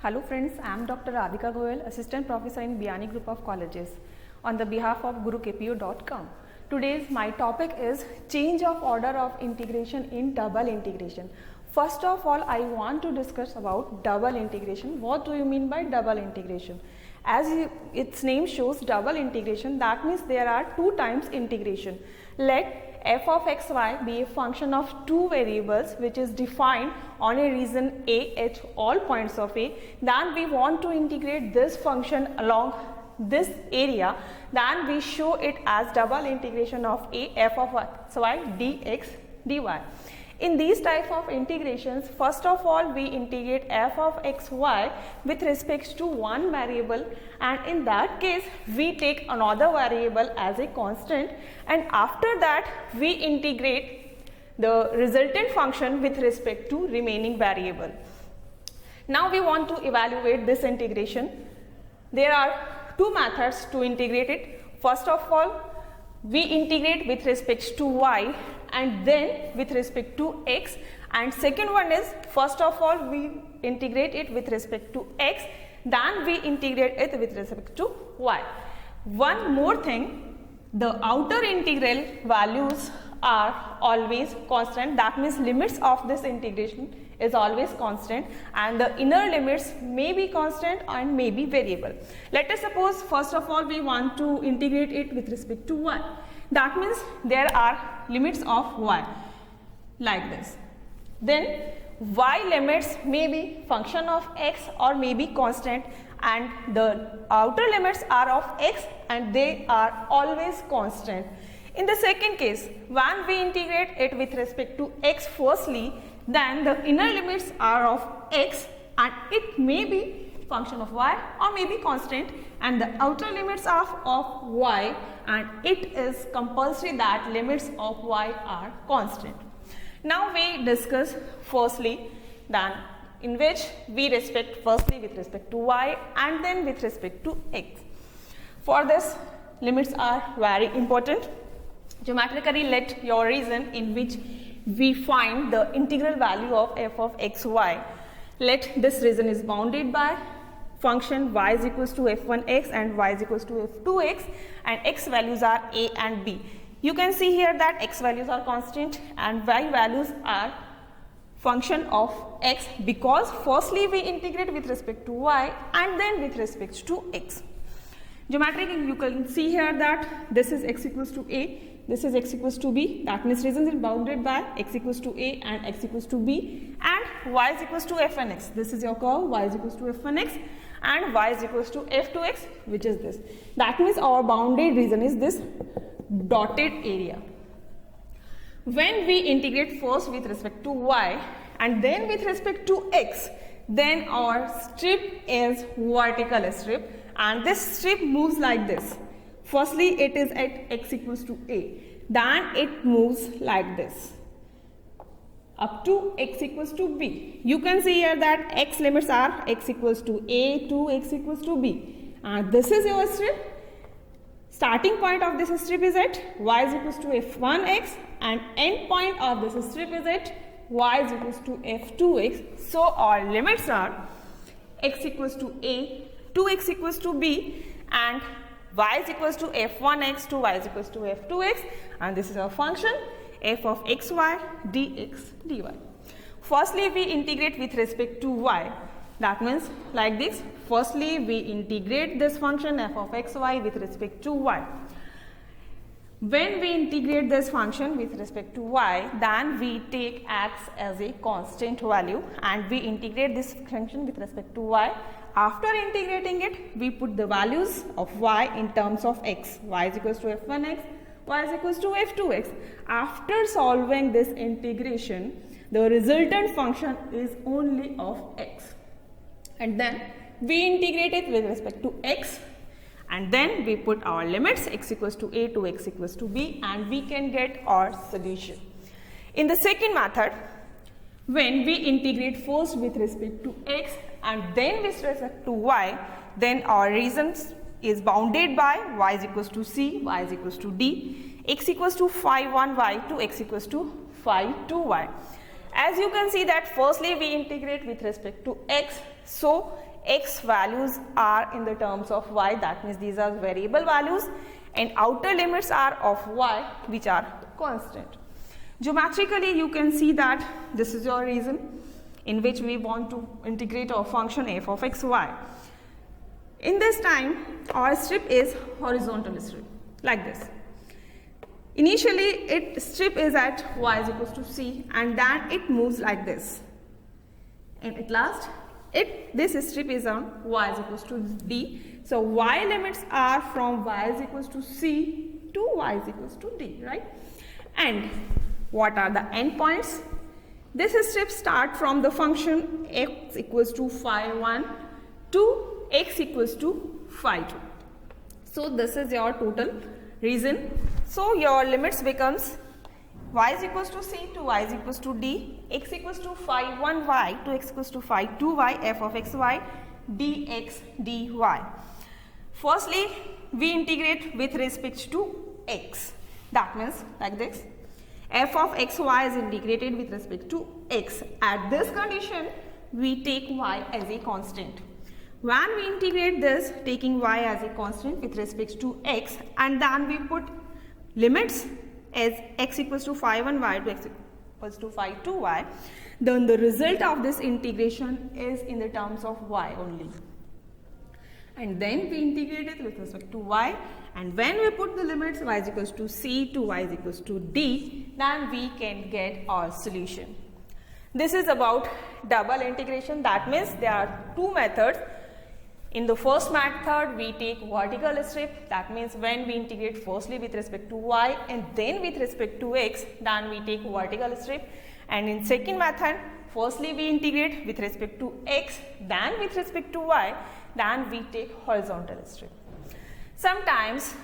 Hello friends, I am Dr. Radhika Goyal, Assistant Professor in Biani Group of Colleges on the behalf of GuruKPU.com. Today's my topic is change of order of integration in double integration. First of all, I want to discuss about double integration. What do you mean by double integration? As its name shows, double integration, that means there are two times integration. Let f of xy be a function of two variables which is defined on a region A at all points of A. Then we want to integrate this function along this area. Then we show it as double integration of A f of xy dx dy. In these type of integrations, first of all we integrate f of xy with respect to one variable, and in that case we take another variable as a constant, and after that we integrate the resultant function with respect to remaining variable. Now we want to evaluate this integration. There are two methods to integrate it. First of all, we integrate with respect to y and then with respect to x, and second one is, first of all we integrate it with respect to x, then we integrate it with respect to y. One more thing, the outer integral values are always constant, that means limits of this integration is always constant, and the inner limits may be constant and may be variable. Let us suppose first of all we want to integrate it with respect to y. That means there are limits of y like this. Then y limits may be function of x or may be constant, and the outer limits are of x and they are always constant. In the second case, when we integrate it with respect to x firstly, then the inner limits are of x and it may be function of y or may be constant, and the outer limits are of y and it is compulsory that limits of y are constant. Now we discuss firstly then in which we respect firstly with respect to y and then with respect to x. For this, limits are very important. Geometrically let your region in which we find the integral value of f of xy, let this region is bounded by function y is equals to f1x and y is equals to f2x, and x values are a and b. You can see here that x values are constant and y values are function of x, because firstly we integrate with respect to y and then with respect to x. Geometrically you can see here that this is x equals to a, this is x equals to b, that means region is bounded by x equals to a and x equals to b, and y is equals to f1x. This is your curve, y is equals to f1x and y is equals to f2x, which is this. That means our bounded region is this dotted area. When we integrate first with respect to y and then with respect to x, then our strip is vertical strip, and this strip moves like this. Firstly it is at x equals to a, then it moves like this up to x equals to b. You can see here that x limits are x equals to a to x equals to b, and this is your strip. Starting point of this strip is at y is equals to f1x and end point of this strip is at y is equals to f2x. So our limits are x equals to a to x equals to b and y is equals to f1x to y is equals to f2x, and this is our function f of xy dx dy. Firstly we integrate with respect to y, that means like this. Firstly we integrate this function f of xy with respect to y. When we integrate this function with respect to y, then we take x as a constant value and we integrate this function with respect to y. After integrating it, we put the values of y in terms of x. Y is equals to f1x, y is equals to f2x. After solving this integration, the resultant function is only of x. And then we integrate it with respect to x, and then we put our limits x equals to a to x equals to b, and we can get our solution. In the second method, when we integrate first with respect to x and then with respect to y, then our region is bounded by y is equals to c, y is equals to d, x equals to phi 1 y to x equals to phi 2 y. As you can see that firstly we integrate with respect to x, so x values are in the terms of y, that means these are variable values, and outer limits are of y which are constant. Geometrically you can see that this is your region in which we want to integrate our function f of x y. In this time our strip is horizontal strip like this. Initially strip is at y is equals to c, and then it moves like this, and at last this strip is on y is equals to d. So y limits are from y is equals to c to y is equals to d, right? And what are the endpoints? This strip starts from the function x equals to phi 1 to x equals to phi 2. So this is your total region. So your limits becomes y is equals to c to y is equals to d, x equals to phi 1 y to x equals to phi 2 y, f of x y dx dy. Firstly, we integrate with respect to x. That means like this. F of x y is integrated with respect to x. At this condition, we take y as a constant. When we integrate this, taking y as a constant with respect to x, and then we put limits as x equals to phi 1 y to x equals to phi 2 y, then the result of this integration is in the terms of y only. And then we integrate it with respect to y, and when we put the limits y is equals to c to y is equals to d, then we can get our solution. This is about double integration. That means there are two methods. In the first method, we take vertical strip. That means when we integrate firstly with respect to y and then with respect to x, then we take vertical strip. And in second method, firstly we integrate with respect to x, then with respect to y, then we take horizontal strip. Sometimes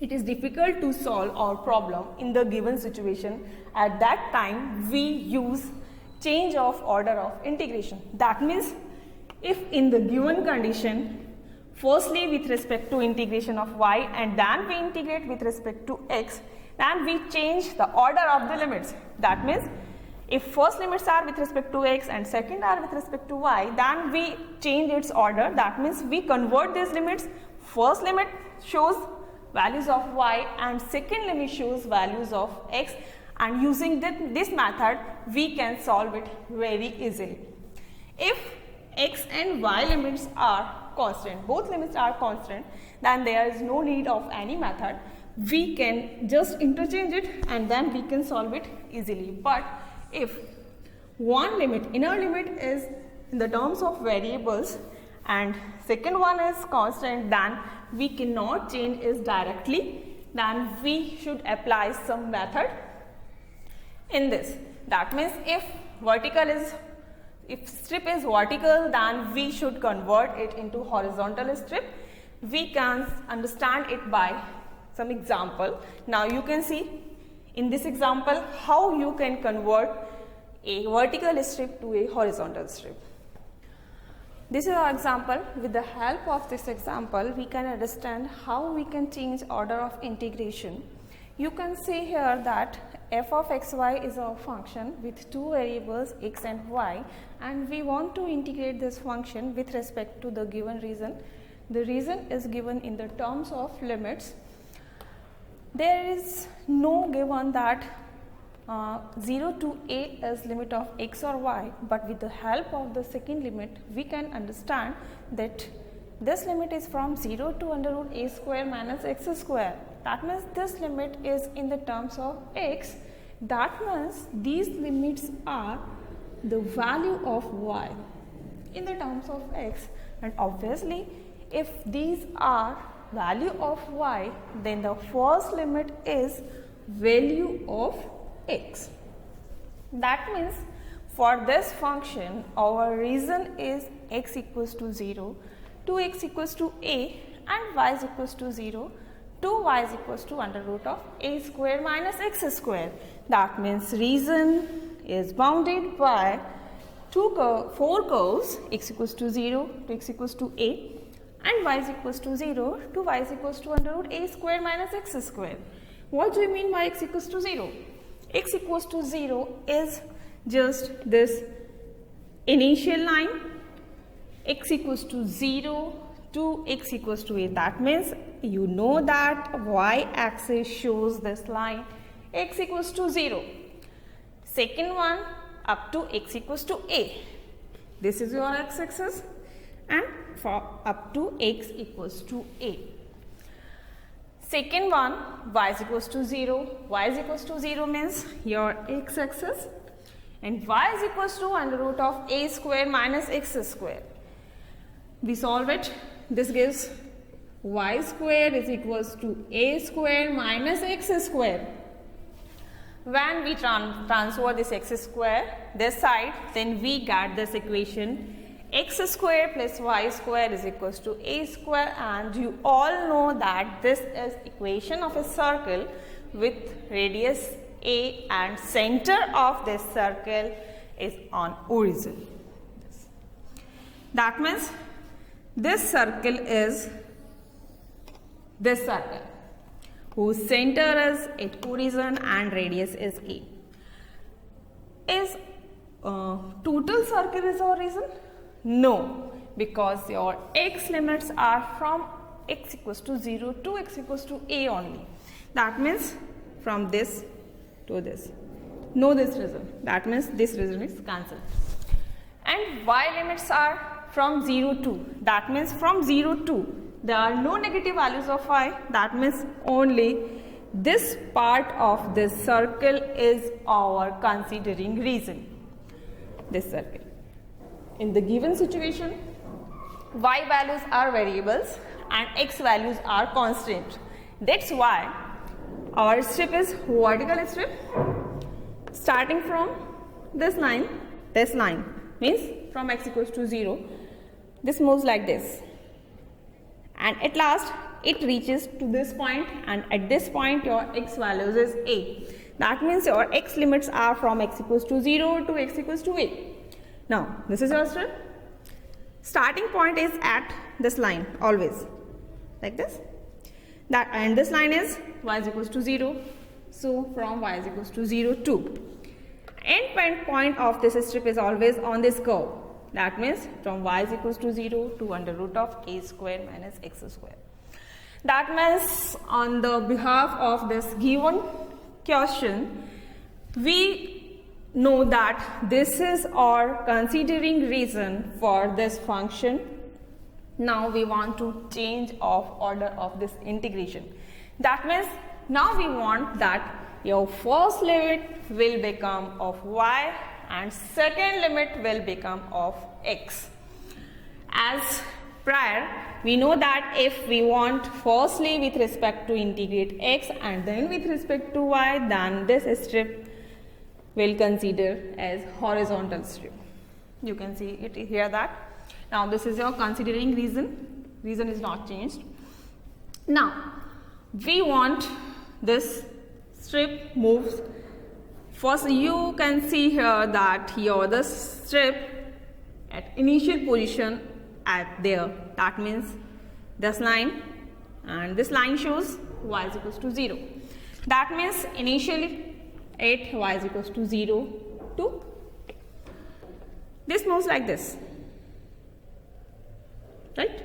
it is difficult to solve our problem in the given situation. At that time, we use change of order of integration. That means if in the given condition, firstly with respect to integration of y and then we integrate with respect to x, then we change the order of the limits. That means if first limits are with respect to x and second are with respect to y, then we change its order. That means we convert these limits. First limit shows values of y and second limit shows values of x, and using this method we can solve it very easily. If x and y limits are constant, both limits are constant, then there is no need of any method. We can just interchange it and then we can solve it easily. But if one limit, inner limit is in the terms of variables and second one is constant, then we cannot change it directly, then we should apply some method in this. That means if strip is vertical, then we should convert it into horizontal strip. We can understand it by some example. Now you can see in this example how you can convert a vertical strip to a horizontal strip. This is our example. With the help of this example, we can understand how we can change order of integration. You can see here that f of xy is a function with two variables x and y, and we want to integrate this function with respect to the given region. The region is given in the terms of limits. There is no given that 0 to a is limit of x or y, but with the help of the second limit we can understand that this limit is from 0 to under root a square minus x square. That means this limit is in the terms of x. That means these limits are the value of y in the terms of x, and obviously if these are value of y, then the first limit is value of x. That means for this function our region is x equals to 0 to x equals to a and y is equals to 0 to y is equals to under root of a square minus x square. That means region is bounded by four curves, x equals to 0 to x equals to a and y is equals to 0 to y is equals to under root a square minus x square. What do we mean by x equals to 0? X equals to 0 is just this initial line. x equals to 0 to x equals to a. That means you know that y-axis shows this line x equals to 0. Second one up to x equals to a. This is your x-axis, and for up to x equals to a. Second one, y is equals to 0. Y is equals to 0 means your x-axis, and y is equals to under root of a square minus x square. We solve it. This gives y square is equals to a square minus x square. When we transfer this x square this side, then we get this equation x square plus y square is equals to a square, and you all know that this is equation of a circle with radius a and center of this circle is on origin. That means this circle is this circle whose center is at origin and radius is a. Is total circle is origin? No, because your x limits are from x equals to 0 to x equals to a only. That means from this to this. Know this reason. That means this reason is cancelled. And y limits are from 0 to. That means from 0 to. There are no negative values of y. That means only this part of this circle is our considering reason. This circle. In the given situation, y values are variables and x values are constant. That's why our strip is vertical strip starting from this line means from x equals to 0. This moves like this, and at last it reaches to this point, and at this point your x values is a. That means your x limits are from x equals to 0 to x equals to a. Now, this is your strip. Starting point is at this line always, like this. That, and this line is y is equals to 0. So, from y is equals to 0 to. End point of this strip is always on this curve. That means from y is equals to 0 to under root of a square minus x square. That means on the behalf of this given question, we know that this is our considering reason for this function. Now we want to change of order of this integration. That means now we want that your first limit will become of y and second limit will become of x. As prior, we know that if we want firstly with respect to integrate x and then with respect to y, then this strip will consider as horizontal strip. You can see it here that. Now this is your considering reason. Reason is not changed. Now we want this strip moves. First you can see here that here the strip at initial position at there. That means this line, and this line shows y is equals to 0. That means initially at y is equals to 0 to. This moves like this, right?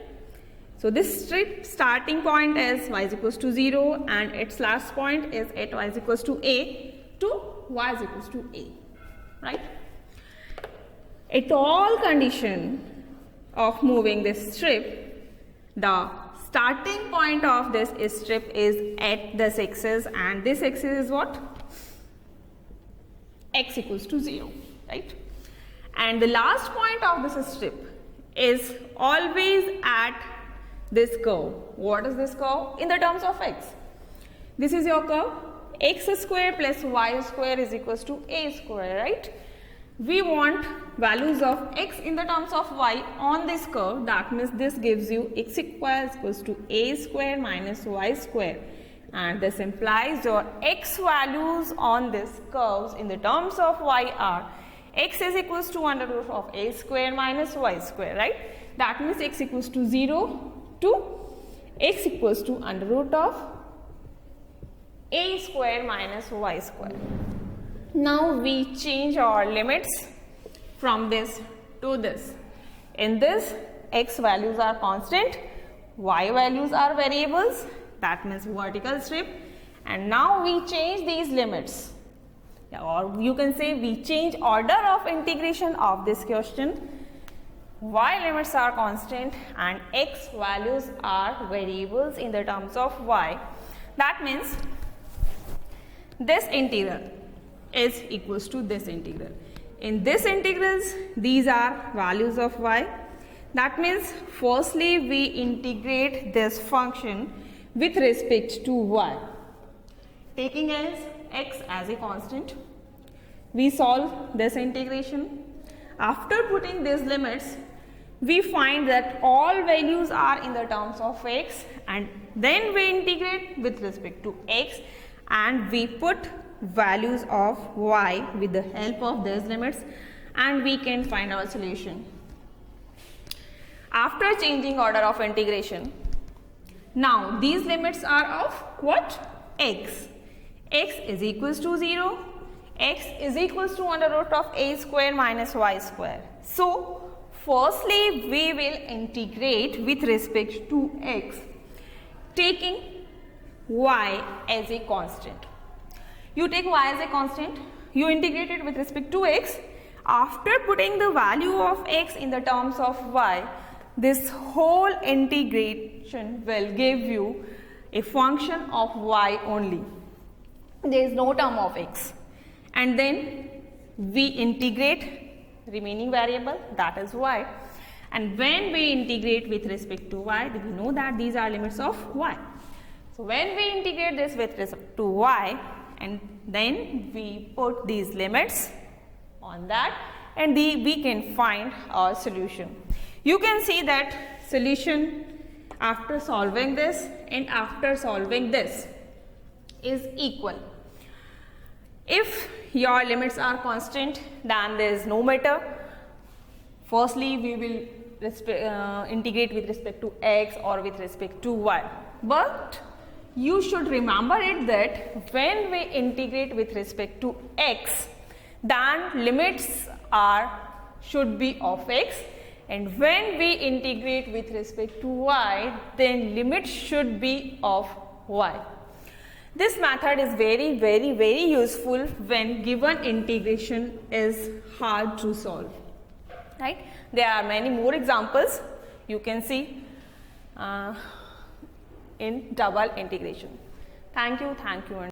So this strip starting point is y is equals to 0 and its last point is at y is equals to a to y is equals to a, right? At all condition of moving this strip, the starting point of this strip is at this axis, and this axis is what? X equals to 0, right? And the last point of this strip is always at this curve. What is this curve? In the terms of x. This is your curve. X square plus y square is equals to a square, right? We want values of x in the terms of y on this curve. That means this gives you x equals to a square minus y square. And this implies your x values on this curves in the terms of y are x is equals to under root of a square minus y square, right? That means x equals to 0 to x equals to under root of a square minus y square. Now we change our limits from this to this. In this, x values are constant, y values are variables, that means vertical strip, and now we change these limits, or you can say we change order of integration of this question. Y limits are constant and x values are variables in the terms of y. That means this integral is equals to this integral. In this integrals, these are values of y. That means firstly we integrate this function with respect to y, taking as x as a constant. We solve this integration. After putting these limits, we find that all values are in the terms of x, and then we integrate with respect to x and we put values of y with the help of these limits, and we can find our solution. After changing order of integration, now these limits are of what? X. X is equals to 0. X is equals to under root of a square minus y square. So firstly we will integrate with respect to x, taking y as a constant. You take y as a constant, you integrate it with respect to x. After putting the value of x in the terms of y, this whole integration will give you a function of y only. There is no term of x. And then we integrate remaining variable, that is y, and when we integrate with respect to y, we know that these are limits of y. So when we integrate this with respect to y, and then we put these limits on that, and we can find our solution. You can see that solution after solving this and after solving this is equal. If your limits are constant, then there is no matter. Firstly, we will integrate with respect to x or with respect to y. But you should remember it that when we integrate with respect to x, then limits should be of x, and when we integrate with respect to y, then limits should be of y. This method is very useful when given integration is hard to solve, right? There are many more examples you can see in double integration. Thank you.